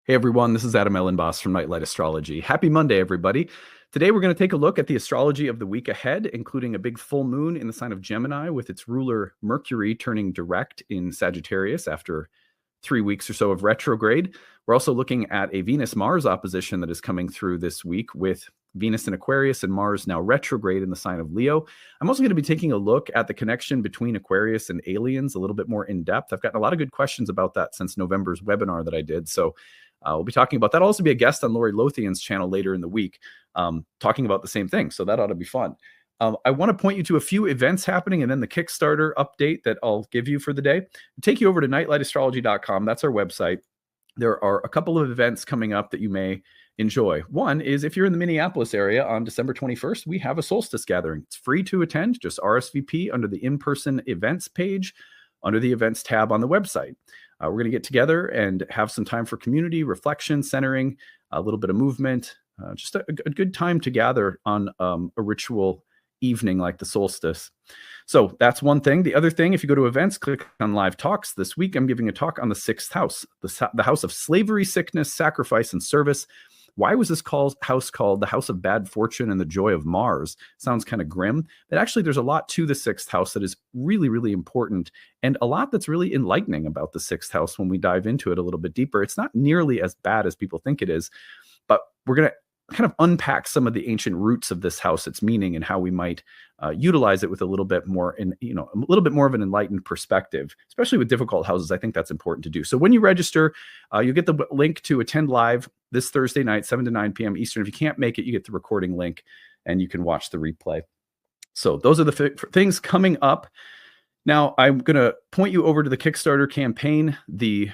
Hey everyone, this is Elenbaas from Nightlight Astrology. Happy Monday, everybody. Today we're going to take a look at the astrology of the week ahead, including a big full moon in the sign of Gemini with its ruler Mercury turning direct in Sagittarius after 3 weeks or so of retrograde. We're also looking at a Venus-Mars opposition that is coming through this week with Venus in Aquarius and Mars now retrograde in the sign of Leo. I'm also going to be taking a look at the connection between Aquarius and aliens a little bit more in depth. I've gotten a lot of good questions about that since November's webinar that I did. So we'll be talking about that. I'll also be a guest on Lori Lothian's channel later in the week, talking about the same thing. So that ought to be fun. I want to point you to a few events happening and then the Kickstarter update that I'll give you for the day. Take you over to nightlightastrology.com. That's our website. There are a couple of events coming up that you may enjoy. One is if you're in the Minneapolis area on December 21st, we have a solstice gathering. It's free to attend, just RSVP under the in-person events page under the events tab on the website. We're going to get together and have some time for community, reflection, centering, a little bit of movement, just a good time to gather on a ritual evening like the solstice. So that's one thing. The other thing, if you go to events, click on live talks. This week, I'm giving a talk on the sixth house, the house of slavery, sickness, sacrifice, and service. Why was this house called the house of bad fortune and the joy of Mars? Sounds kind of grim, but actually there's a lot to the sixth house that is really, really important and a lot that's really enlightening about the sixth house when we dive into it a little bit deeper. It's not nearly as bad as people think it is, but we're going to kind of unpack some of the ancient roots of this house, its meaning, and how we might utilize it with a little bit more a little bit more of an enlightened perspective, especially with difficult houses. I think that's important to do. So when you register, you get the link to attend live this Thursday night, 7 to 9 p.m. Eastern. If you can't make it, you get the recording link and you can watch the replay. So those are the things coming up. Now I'm going to point you over to the Kickstarter campaign. The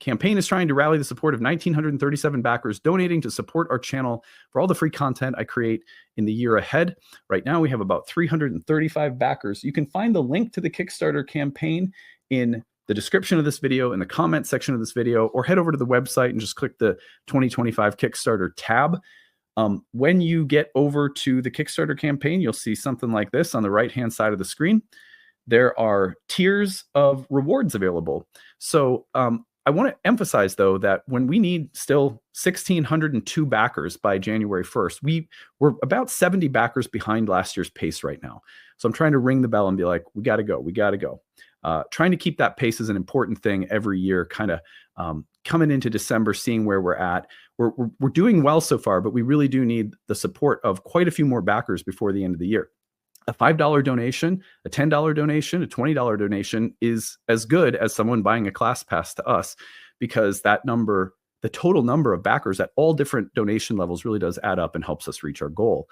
campaign is trying to rally the support of 1,937 backers donating to support our channel for all the free content I create in the year ahead. Right now, we have about 335 backers. You can find the link to the Kickstarter campaign in the description of this video, in the comment section of this video, or head over to the website and just click the 2025 Kickstarter tab. When you get over to the Kickstarter campaign, you'll see something like this on the right-hand side of the screen. There are tiers of rewards available. So I want to emphasize, though, that when we need still 1,602 backers by January 1st, we're about 70 backers behind last year's pace right now. So I'm trying to ring the bell and be like, we got to go, we got to go. Trying to keep that pace is an important thing every year, kind of coming into December, seeing where we're at. We're doing well so far, but we really do need the support of quite a few more backers before the end of the year. A $5 donation, a $10 donation, a $20 donation is as good as someone buying a class pass to us, because that number, the total number of backers at all different donation levels, really does add up and helps us reach our goal.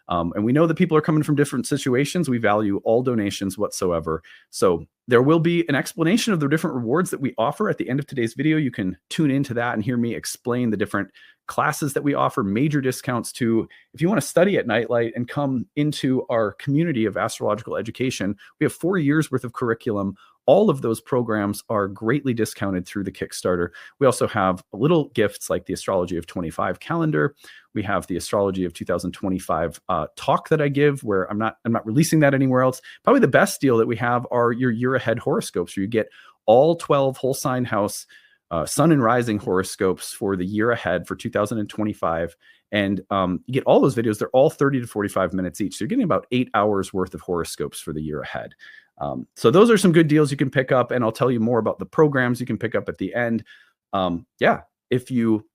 And we know that people are coming from different situations. We value all donations whatsoever. So there will be an explanation of the different rewards that we offer at the end of today's video. You can tune into that and hear me explain the different classes that we offer major discounts to. If you want to study at Nightlight and come into our community of astrological education, we have 4 years worth of curriculum. All of those programs are greatly discounted through the Kickstarter. We also have little gifts like the Astrology of 25 calendar. We have the Astrology of 2025 talk that I give, where I'm not releasing that anywhere else. Probably the best deal that we have are your year ahead horoscopes, where you get all 12 whole sign house sun and rising horoscopes for the year ahead for 2025. And you get all those videos. They're all 30 to 45 minutes each. So you're getting about 8 hours worth of horoscopes for the year ahead. So those are some good deals you can pick up, and I'll tell you more about the programs you can pick up at the end. Yeah, if you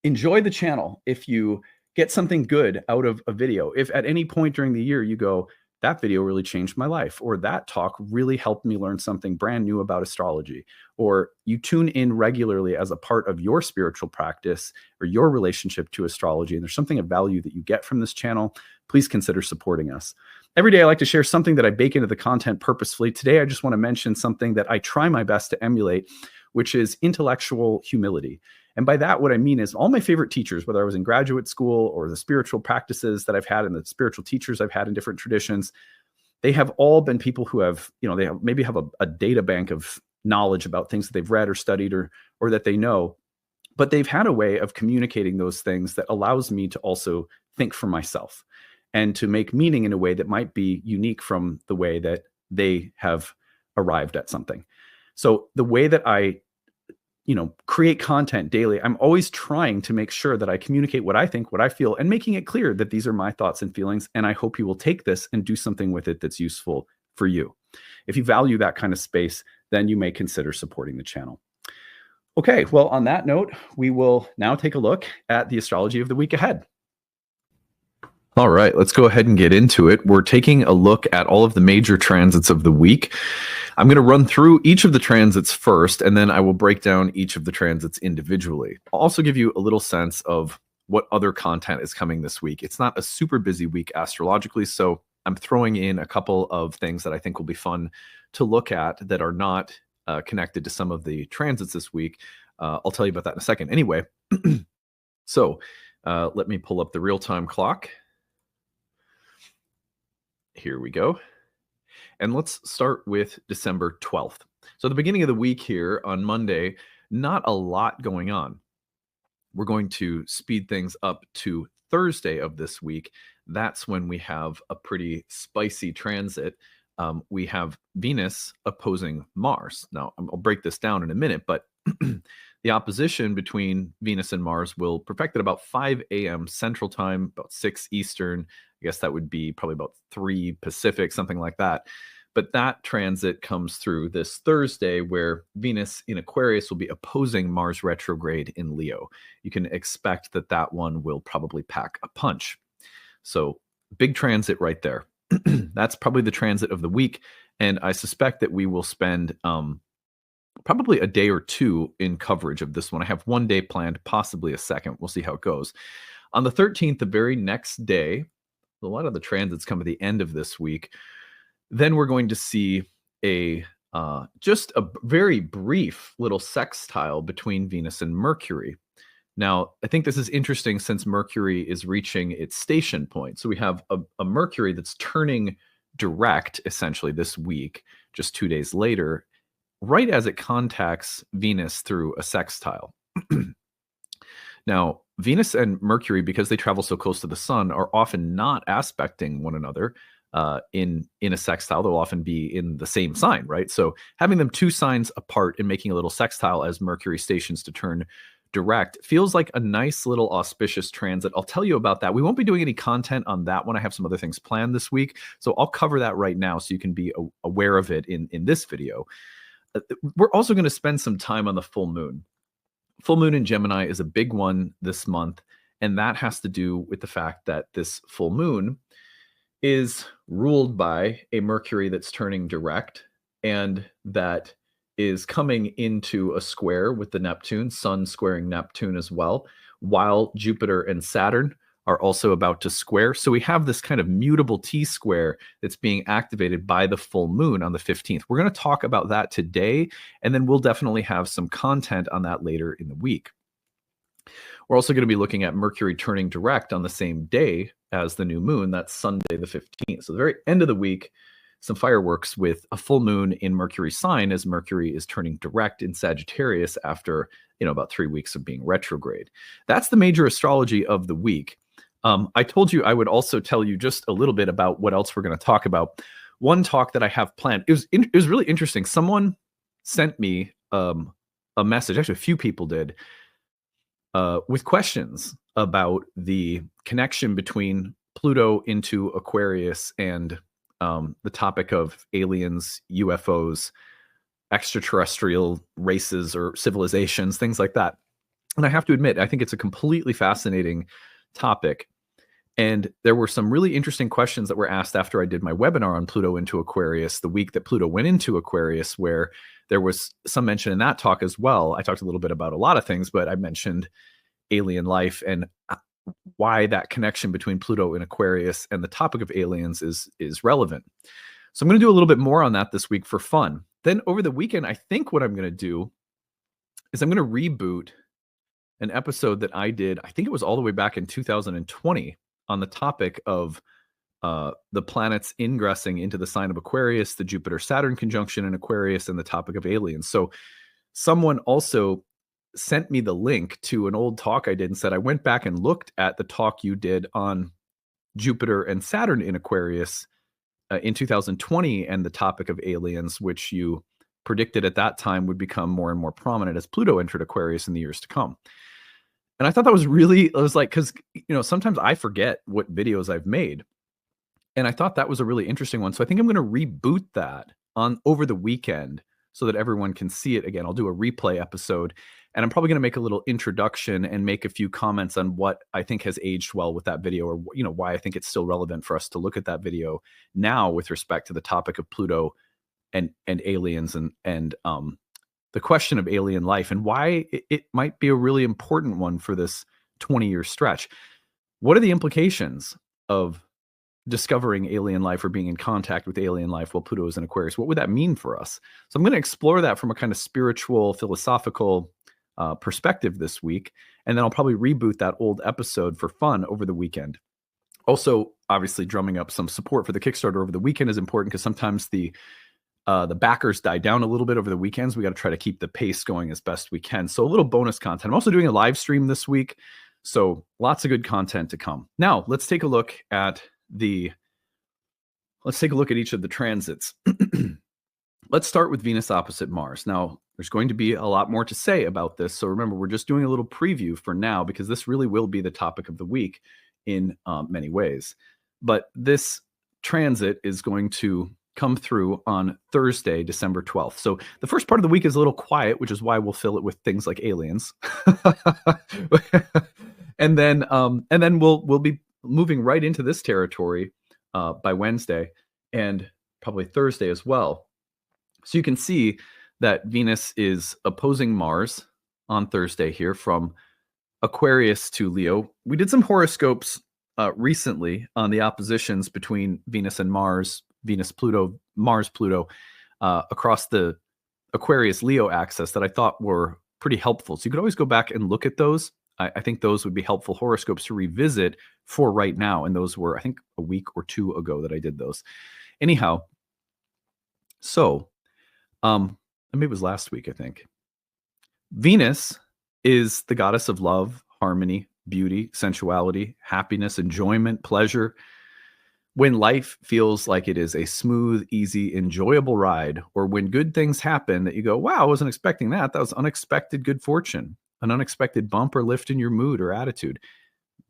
enjoy the channel, if you get something good out of a video, if at any point during the year you go, that video really changed my life, or that talk really helped me learn something brand new about astrology, or you tune in regularly as a part of your spiritual practice or your relationship to astrology, and there's something of value that you get from this channel, please consider supporting us. Every day I like to share something that I bake into the content purposefully. Today, I just want to mention something that I try my best to emulate, which is intellectual humility. And by that, what I mean is all my favorite teachers, whether I was in graduate school or the spiritual practices that I've had and the spiritual teachers I've had in different traditions, they have all been people who have, they maybe have a data bank of knowledge about things that they've read or studied or that they know, but they've had a way of communicating those things that allows me to also think for myself and to make meaning in a way that might be unique from the way that they have arrived at something. So the way that I create content daily, I'm always trying to make sure that I communicate what I think, what I feel, and making it clear that these are my thoughts and feelings. And I hope you will take this and do something with it that's useful for you. If you value that kind of space, then you may consider supporting the channel. Okay, well, on that note, we will now take a look at the astrology of the week ahead. All right, let's go ahead and get into it. We're taking a look at all of the major transits of the week. I'm going to run through each of the transits first, and then I will break down each of the transits individually. I'll also give you a little sense of what other content is coming this week. It's not a super busy week astrologically, so I'm throwing in a couple of things that I think will be fun to look at that are not connected to some of the transits this week. I'll tell you about that in a second. Anyway, so let me pull up the real-time clock. Here we go. And let's start with December 12th. So the beginning of the week here on Monday, not a lot going on. We're going to speed things up to Thursday of this week. That's when we have a pretty spicy transit. We have Venus opposing Mars. Now, I'll break this down in a minute, but the opposition between Venus and Mars will perfect at about 5 a.m. Central Time, about 6 Eastern. I guess that would be probably about 3 Pacific, something like that. But that transit comes through this Thursday where Venus in Aquarius will be opposing Mars retrograde in Leo. You can expect that that one will probably pack a punch. So big transit right there. That's probably the transit of the week. And I suspect that we will spend probably a day or two in coverage of this one. I have one day planned, possibly a second. We'll see how it goes. On the 13th, the very next day, a lot of the transits come at the end of this week. Then we're going to see just a very brief little sextile between Venus and Mercury. Now, I think this is interesting since Mercury is reaching its station point. So we have a Mercury that's turning direct essentially this week, just 2 days later, right as it contacts Venus through a sextile. Now, Venus and Mercury, because they travel so close to the sun, are often not aspecting one another in a sextile. They'll often be in the same sign, right? So having them 2 signs apart and making a little sextile as Mercury stations to turn direct feels like a nice little auspicious transit. I'll tell you about that. We won't be doing any content on that one. I have some other things planned this week, so I'll cover that right now so you can be aware of it in this video. We're also going to spend some time on the full moon. Full moon in Gemini is a big one this month, and that has to do with the fact that this full moon is ruled by a Mercury that's turning direct, and that is coming into a square with the Neptune, Sun squaring Neptune as well, while Jupiter and Saturn are also about to square. So we have this kind of mutable T-square that's being activated by the full moon on the 15th. We're going to talk about that today, and then we'll definitely have some content on that later in the week. We're also going to be looking at Mercury turning direct on the same day as the new moon. That's Sunday the 15th. So the very end of the week, some fireworks with a full moon in Mercury's sign as Mercury is turning direct in Sagittarius after, about 3 weeks of being retrograde. That's the major astrology of the week. I told you I would also tell you just a little bit about what else we're going to talk about. One talk that I have planned, it was really interesting. Someone sent me a message, actually a few people did, with questions about the connection between Pluto into Aquarius and the topic of aliens, UFOs, extraterrestrial races or civilizations, things like that. And I have to admit, I think it's a completely fascinating topic. And there were some really interesting questions that were asked after I did my webinar on Pluto into Aquarius, the week that Pluto went into Aquarius, where there was some mention in that talk as well. I talked a little bit about a lot of things, but I mentioned alien life and why that connection between Pluto and Aquarius and the topic of aliens is relevant. So I'm going to do a little bit more on that this week for fun. Then over the weekend, I think what I'm going to do is I'm going to reboot an episode that I did, I think it was all the way back in 2020, on the topic of the planets ingressing into the sign of Aquarius, the Jupiter-Saturn conjunction in Aquarius, and the topic of aliens. So someone also sent me the link to an old talk I did and said, I went back and looked at the talk you did on Jupiter and Saturn in Aquarius in 2020 and the topic of aliens, which you predicted at that time would become more and more prominent as Pluto entered Aquarius in the years to come. And I thought that was really, I was like, because, sometimes I forget what videos I've made. And I thought that was a really interesting one. So I think I'm going to reboot that on over the weekend so that everyone can see it again. I'll do a replay episode, and I'm probably going to make a little introduction and make a few comments on what I think has aged well with that video, or why I think it's still relevant for us to look at that video now with respect to the topic of Pluto and aliens and the question of alien life, and why it might be a really important one for this 20-year stretch. What are the implications of discovering alien life or being in contact with alien life while Pluto is in Aquarius? What would that mean for us? So I'm going to explore that from a kind of spiritual, philosophical perspective this week. And then I'll probably reboot that old episode for fun over the weekend. Also, obviously, drumming up some support for the Kickstarter over the weekend is important, because sometimes the backers die down a little bit over the weekends. We got to try to keep the pace going as best we can. So a little bonus content. I'm also doing a live stream this week. So lots of good content to come. Now let's take a look at each of the transits. Let's start with Venus opposite Mars. Now, there's going to be a lot more to say about this. So remember, we're just doing a little preview for now, because this really will be the topic of the week in many ways. But this transit is going to come through on Thursday, December 12th. So the first part of the week is a little quiet, which is why we'll fill it with things like aliens. and then we'll be moving right into this territory by Wednesday and probably Thursday as well. So you can see that Venus is opposing Mars on Thursday here from Aquarius to Leo. We did some horoscopes recently on the oppositions between Venus and Mars, Venus-Pluto, Mars-Pluto, across the Aquarius-Leo axis that I thought were pretty helpful. So you could always go back and look at those. I think those would be helpful horoscopes to revisit for right now. And those were, I think, a week or two ago that I did those. Anyhow, so maybe it was last week, I think. Venus is the goddess of love, harmony, beauty, sensuality, happiness, enjoyment, pleasure. When life feels like it is a smooth, easy, enjoyable ride, or when good things happen that you go, wow, I wasn't expecting that. That was unexpected good fortune, an unexpected bump or lift in your mood or attitude.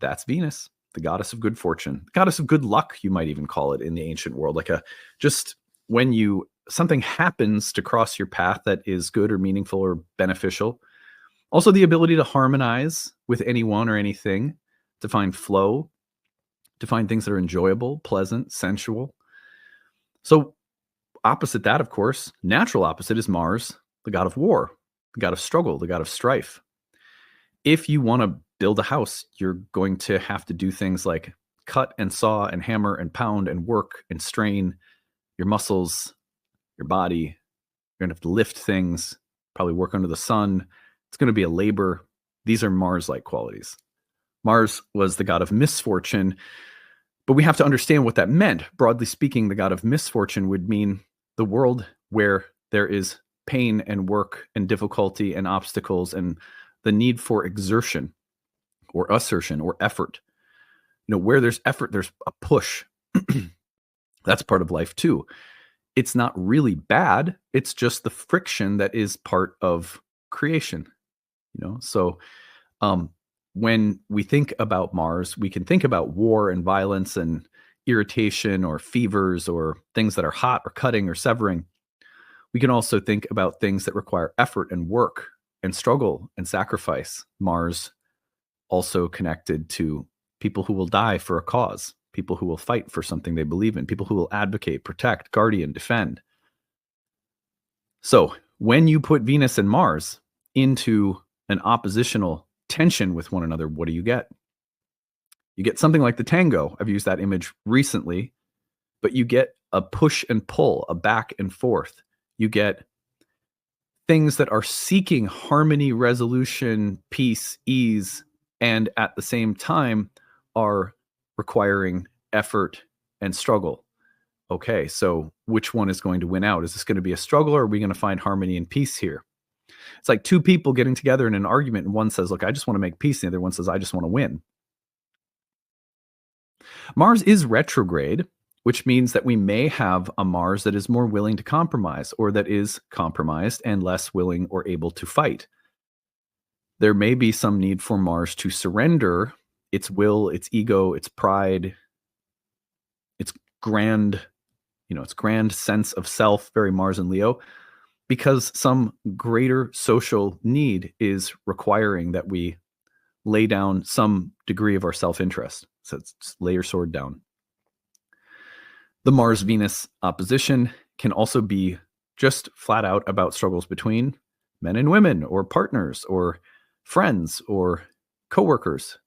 That's Venus, the goddess of good fortune, the goddess of good luck, you might even call it in the ancient world. Like just when something happens to cross your path that is good or meaningful or beneficial. Also the ability to harmonize with anyone or anything, to find flow, to find things that are enjoyable, pleasant, sensual. So opposite that, of course, natural opposite is Mars, the god of war, the god of struggle, the god of strife. If you want to build a house, you're going to have to do things like cut and saw and hammer and pound and work and strain your muscles, your body. You're going to have to lift things, probably work under the sun. It's going to be a labor. These are Mars-like qualities. Mars was the god of misfortune, but we have to understand what that meant. Broadly speaking, the god of misfortune would mean the world where there is pain and work and difficulty and obstacles and the need for exertion or assertion or effort. Where there's effort, there's a push. That's part of life too. It's not really bad. It's just the friction that is part of creation. So when we think about Mars, we can think about war and violence and irritation or fevers or things that are hot or cutting or severing. We can also think about things that require effort and work and struggle and sacrifice. Mars also connected to people who will die for a cause, people who will fight for something they believe in, people who will advocate, protect, guardian, defend. So when you put Venus and Mars into an oppositional tension with one another, what do you get? You get something like the tango. I've used that image recently, but you get a push and pull, a back and forth. You get things that are seeking harmony, resolution, peace, ease, and at the same time are requiring effort and struggle. Okay, so which one is going to win out? Is this going to be a struggle, or are we going to find harmony and peace here? It's like two people getting together in an argument, and one says, look, I just want to make peace, and the other one says, I just want to win. Mars is retrograde, which means that we may have a Mars that is more willing to compromise, or that is compromised and less willing or able to fight. There may be some need for Mars to surrender its will, its ego, its pride, its grand, its grand sense of self, very Mars and Leo, because some greater social need is requiring that we lay down some degree of our self-interest. So it's lay your sword down. The Mars-Venus opposition can also be just flat out about struggles between men and women, or partners, or friends, or coworkers.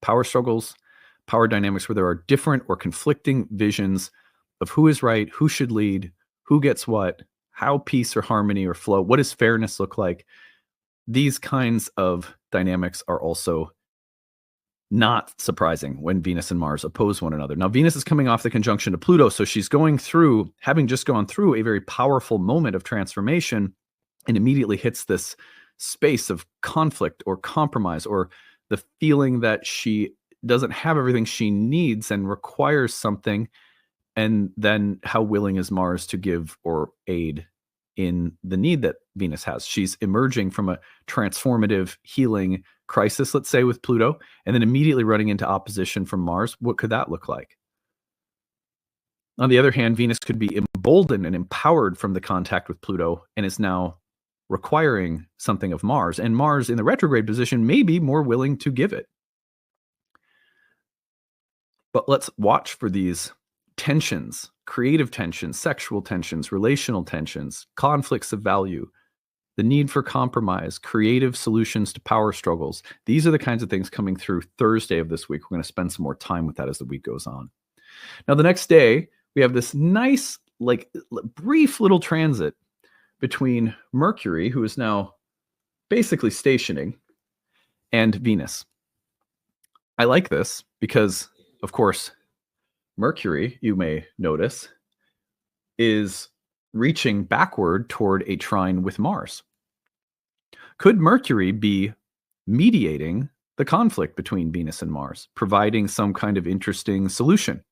Power struggles, power dynamics where there are different or conflicting visions of who is right, who should lead, who gets what, how peace or harmony or flow, what does fairness look like? These kinds of dynamics are also not surprising when Venus and Mars oppose one another. Now, Venus is coming off the conjunction to Pluto, so she's going through, having just gone through a very powerful moment of transformation, and immediately hits this space of conflict or compromise, or the feeling that she doesn't have everything she needs and requires something. And then how willing is Mars to give or aid in the need that Venus has? She's emerging from a transformative healing crisis, let's say, with Pluto, and then immediately running into opposition from Mars. What could that look like? On the other hand, Venus could be emboldened and empowered from the contact with Pluto and is now requiring something of Mars. And Mars in the retrograde position may be more willing to give it. But let's watch for these tensions, creative tensions, sexual tensions, relational tensions, conflicts of value, the need for compromise, creative solutions to power struggles. These are the kinds of things coming through Thursday of this week. We're going to spend some more time with that as the week goes on. Now, the next day, we have this nice, brief little transit between Mercury, who is now basically stationing, and Venus. I like this because, of course, Mercury, you may notice, is reaching backward toward a trine with Mars. Could Mercury be mediating the conflict between Venus and Mars, providing some kind of interesting solution?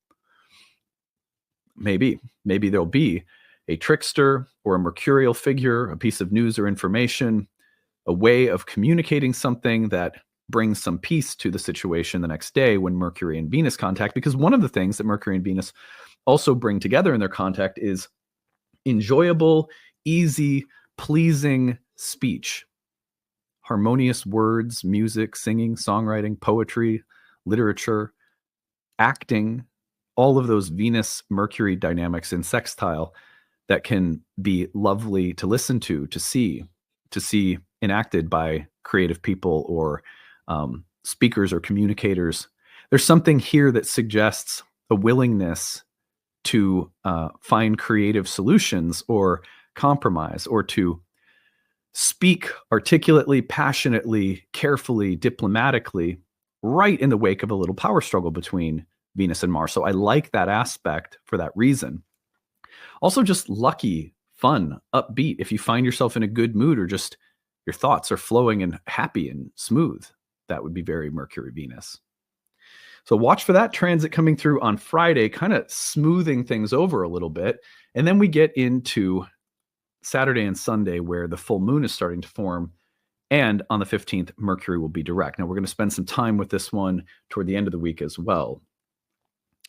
Maybe there'll be a trickster or a mercurial figure, a piece of news or information, a way of communicating something that brings some peace to the situation the next day when Mercury and Venus contact. Because one of the things that Mercury and Venus also bring together in their contact is enjoyable, easy, pleasing speech, harmonious words, music, singing, songwriting, poetry, literature, acting, all of those Venus-Mercury dynamics in sextile that can be lovely to listen to see enacted by creative people or speakers or communicators. There's something here that suggests a willingness to find creative solutions or compromise, or to speak articulately, passionately, carefully, diplomatically, right in the wake of a little power struggle between Venus and Mars. So I like that aspect for that reason. Also, just lucky, fun, upbeat. If you find yourself in a good mood, or just your thoughts are flowing and happy and smooth, that would be very Mercury Venus. So watch for that transit coming through on Friday, kind of smoothing things over a little bit. And then we get into Saturday and Sunday, where the full moon is starting to form. And on the 15th, Mercury will be direct. Now, we're going to spend some time with this one toward the end of the week as well.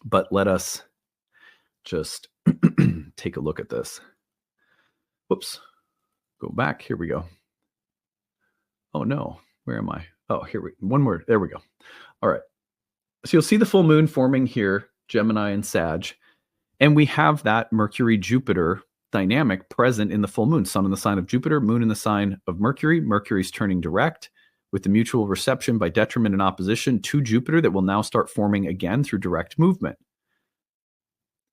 But let us just take a look at this. Whoops. Go back. Here we go. Oh, no. Where am I? Oh, one more. There we go. All right. So you'll see the full moon forming here, Gemini and Sag. And we have that Mercury-Jupiter dynamic present in the full moon. Sun in the sign of Jupiter, moon in the sign of Mercury. Mercury's turning direct with the mutual reception by detriment and opposition to Jupiter that will now start forming again through direct movement.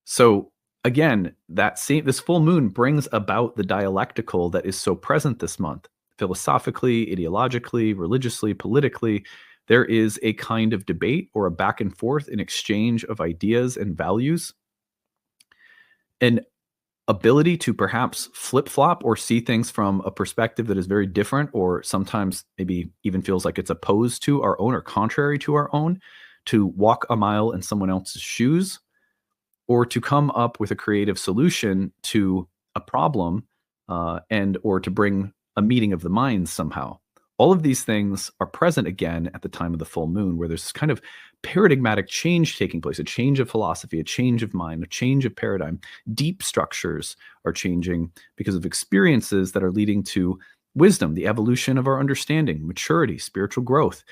So again, this full moon brings about the dialectical that is so present this month. Philosophically, ideologically, religiously, politically, there is a kind of debate or a back and forth, an exchange of ideas and values, an ability to perhaps flip-flop or see things from a perspective that is very different, or sometimes maybe even feels like it's opposed to our own or contrary to our own, to walk a mile in someone else's shoes. or to come up with a creative solution to a problem, and or to bring a meeting of the minds somehow. All of these things are present again at the time of the full moon, where there's this kind of paradigmatic change taking place, a change of philosophy, a change of mind, a change of paradigm. Deep structures are changing because of experiences that are leading to wisdom, the evolution of our understanding, maturity, spiritual growth.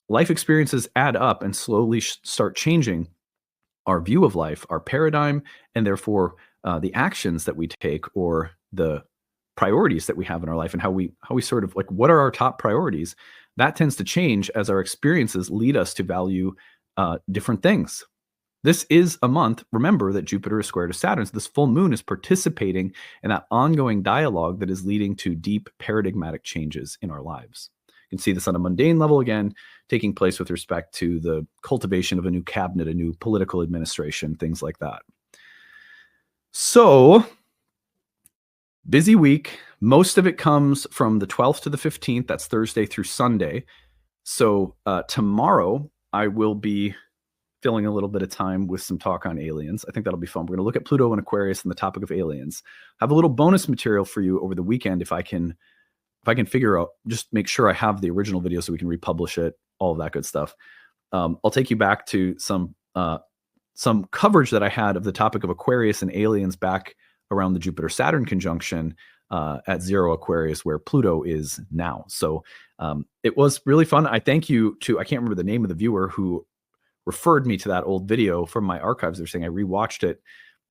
Life experiences add up and slowly start changing our view of life, our paradigm, and therefore the actions that we take, or the priorities that we have in our life, and how we sort of like, what are our top priorities? That tends to change as our experiences lead us to value different things. This is a month, remember, that Jupiter is square to Saturn. So this full moon is participating in that ongoing dialogue that is leading to deep paradigmatic changes in our lives. You can see this on a mundane level again, taking place with respect to the cultivation of a new cabinet, a new political administration, things like that. So, busy week. Most of it comes from the 12th to the 15th. That's Thursday through Sunday. So tomorrow I will be filling a little bit of time with some talk on aliens. I think that'll be fun. We're going to look at Pluto and Aquarius and the topic of aliens. I have a little bonus material for you over the weekend if I can figure out, just make sure I have the original video so we can republish it, all of that good stuff. I'll take you back to some coverage that I had of the topic of Aquarius and aliens back around the Jupiter-Saturn conjunction at 0 Aquarius, where Pluto is now. So it was really fun. I thank you to, I can't remember the name of the viewer who referred me to that old video from my archives. They're saying I rewatched it,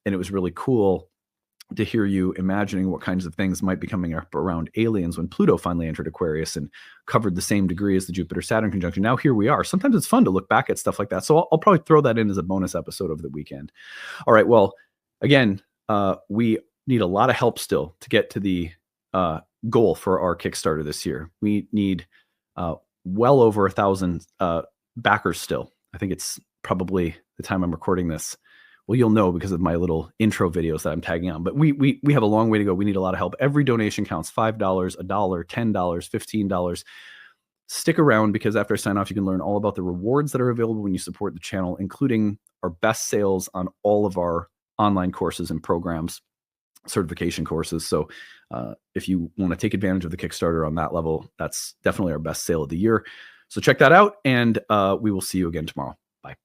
and it was really cool to hear you imagining what kinds of things might be coming up around aliens when Pluto finally entered Aquarius and covered the same degree as the Jupiter-Saturn conjunction. Now here we are. Sometimes it's fun to look back at stuff like that. So I'll probably throw that in as a bonus episode over the weekend. All right. Well, again, we need a lot of help still to get to the goal for our Kickstarter this year. We need well over 1,000 backers still. I think it's probably the time I'm recording this. Well, you'll know because of my little intro videos that I'm tagging on. But we have a long way to go. We need a lot of help. Every donation counts. $5, $1, $10, $15. Stick around, because after I sign off, you can learn all about the rewards that are available when you support the channel, including our best sales on all of our online courses and programs, certification courses. So if you want to take advantage of the Kickstarter on that level, that's definitely our best sale of the year. So check that out, and we will see you again tomorrow. Bye.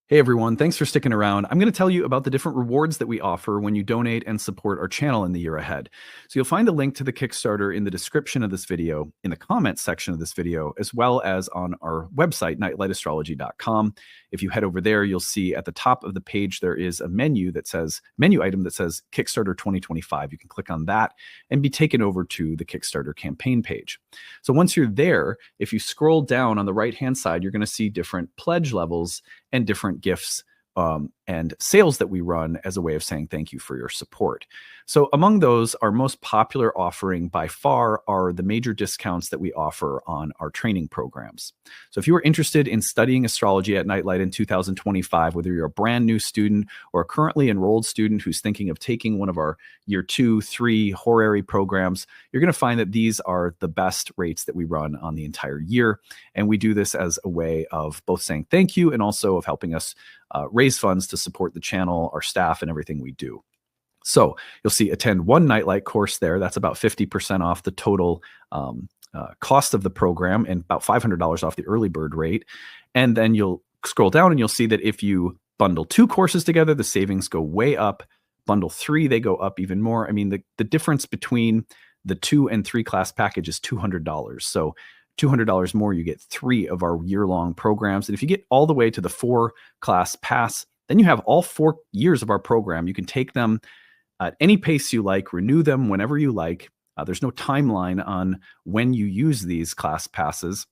Hey everyone, thanks for sticking around. I'm going to tell you about the different rewards that we offer when you donate and support our channel in the year ahead. So you'll find a link to the Kickstarter in the description of this video, in the comments section of this video, as well as on our website, nightlightastrology.com. If you head over there, you'll see at the top of the page there is a menu item that says Kickstarter 2025. You can click on that and be taken over to the Kickstarter campaign page. So once you're there, if you scroll down on the right-hand side, you're going to see different pledge levels and different gifts and sales that we run as a way of saying thank you for your support. So among those, our most popular offering by far are the major discounts that we offer on our training programs. So if you are interested in studying astrology at Nightlight in 2025, whether you're a brand new student or a currently enrolled student who's thinking of taking one of our year 2, 3 horary programs, you're going to find that these are the best rates that we run on the entire year. And we do this as a way of both saying thank you and also of helping us raise funds to support the channel, our staff, and everything we do. So you'll see attend one Nightlight course there. That's about 50% off the total cost of the program and about $500 off the early bird rate. And then you'll scroll down and you'll see that if you bundle 2 courses together, the savings go way up. Bundle 3, they go up even more. I mean, the difference between the 2 and 3 class package is $200. So $200 more, you get 3 of our year-long programs. And if you get all the way to the 4 class pass, then you have all 4 years of our program. You can take them at any pace you like, renew them whenever you like. There's no timeline on when you use these class passes.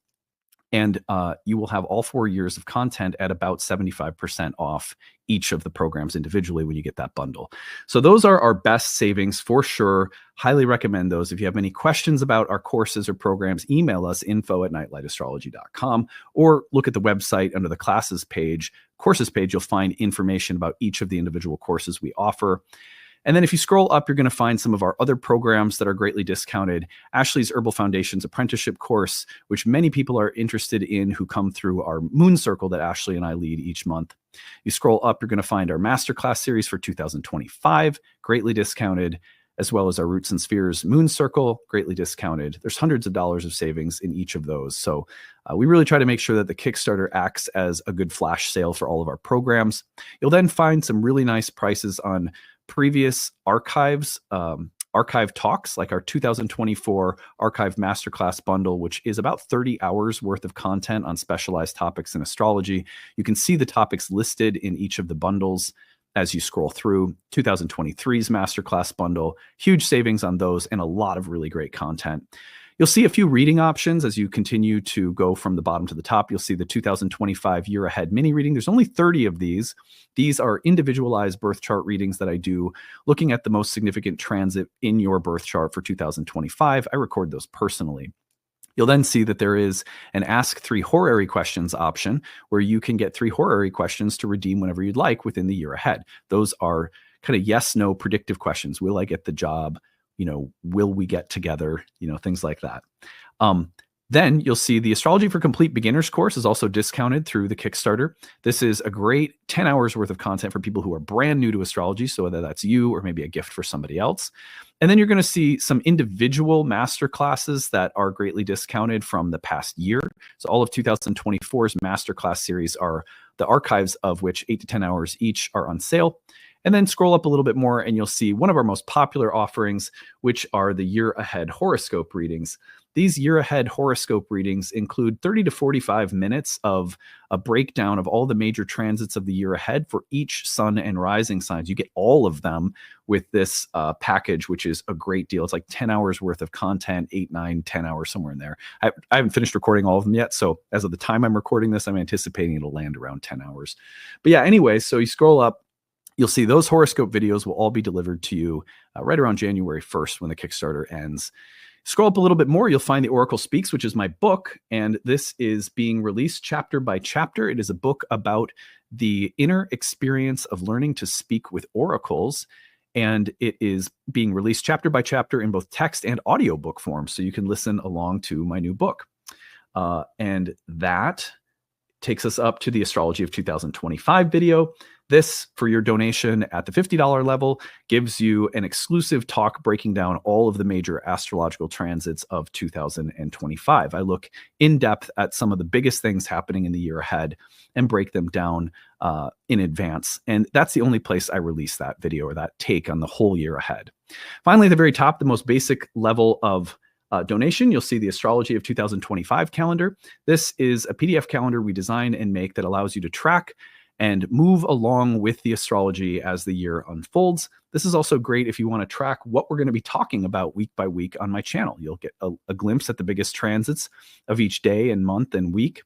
And you will have all 4 years of content at about 75% off each of the programs individually when you get that bundle. So those are our best savings for sure. Highly recommend those. If you have any questions about our courses or programs, email us info@nightlightastrology.com or look at the website under the classes page, courses page. You'll find information about each of the individual courses we offer. And then if you scroll up, you're going to find some of our other programs that are greatly discounted. Ashley's Herbal Foundations apprenticeship course, which many people are interested in who come through our Moon Circle that Ashley and I lead each month. You scroll up, you're going to find our masterclass series for 2025, greatly discounted, as well as our Roots and Spheres Moon Circle, greatly discounted. There's hundreds of dollars of savings in each of those. So we really try to make sure that the Kickstarter acts as a good flash sale for all of our programs. You'll then find some really nice prices on previous archives, archive talks, like our 2024 archive masterclass bundle, which is about 30 hours worth of content on specialized topics in astrology. You can see the topics listed in each of the bundles as you scroll through. 2023's masterclass bundle, huge savings on those and a lot of really great content. You'll see a few reading options as you continue to go from the bottom to the top. You'll see the 2025 year ahead mini reading. There's only 30 of these. These are individualized birth chart readings that I do, looking at the most significant transit in your birth chart for 2025. I record those personally. You'll then see that there is an Ask 3 Horary Questions option where you can get 3 horary questions to redeem whenever you'd like within the year ahead. Those are kind of yes, no predictive questions. Will I get the job? Will we get together? Things like that. Then you'll see the Astrology for Complete Beginners course is also discounted through the Kickstarter. This is a great 10 hours worth of content for people who are brand new to astrology, so whether that's you or maybe a gift for somebody else. And then you're going to see some individual master classes that are greatly discounted from the past year. So all of 2024's masterclass series are the archives of which 8 to 10 hours each are on sale. And then scroll up a little bit more and you'll see one of our most popular offerings, which are the year ahead horoscope readings. These year ahead horoscope readings include 30 to 45 minutes of a breakdown of all the major transits of the year ahead for each sun and rising signs. You get all of them with this package, which is a great deal. It's like 10 hours worth of content, 8, 9, 10 hours, somewhere in there. I haven't finished recording all of them yet. So as of the time I'm recording this, I'm anticipating it'll land around 10 hours. But yeah, anyway, so you scroll up, you'll see those horoscope videos will all be delivered to you right around January 1st when the Kickstarter ends. Scroll up a little bit more, you'll find The Oracle Speaks, which is my book, and this is being released chapter by chapter. It is a book about the inner experience of learning to speak with oracles, and it is being released chapter by chapter in both text and audiobook form, so you can listen along to my new book. And that takes us up to the Astrology of 2025 video. This, for your donation at the $50 level, gives you an exclusive talk breaking down all of the major astrological transits of 2025. I look in depth at some of the biggest things happening in the year ahead and break them down in advance. And that's the only place I release that video or that take on the whole year ahead. Finally, at the very top, the most basic level of donation, you'll see the Astrology of 2025 calendar. This is a PDF calendar we design and make that allows you to track and move along with the astrology as the year unfolds. This is also great if you want to track what we're going to be talking about week by week on my channel. You'll get a glimpse at the biggest transits of each day and month and week.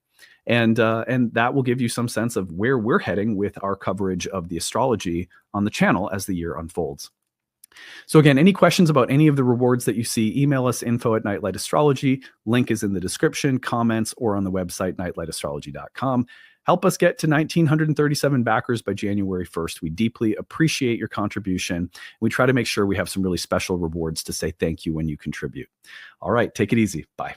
And that will give you some sense of where we're heading with our coverage of the astrology on the channel as the year unfolds. So again, any questions about any of the rewards that you see, email us info@nightlightastrology. Link is in the description, comments, or on the website, nightlightastrology.com. Help us get to 1,937 backers by January 1st. We deeply appreciate your contribution. We try to make sure we have some really special rewards to say thank you when you contribute. All right, take it easy. Bye.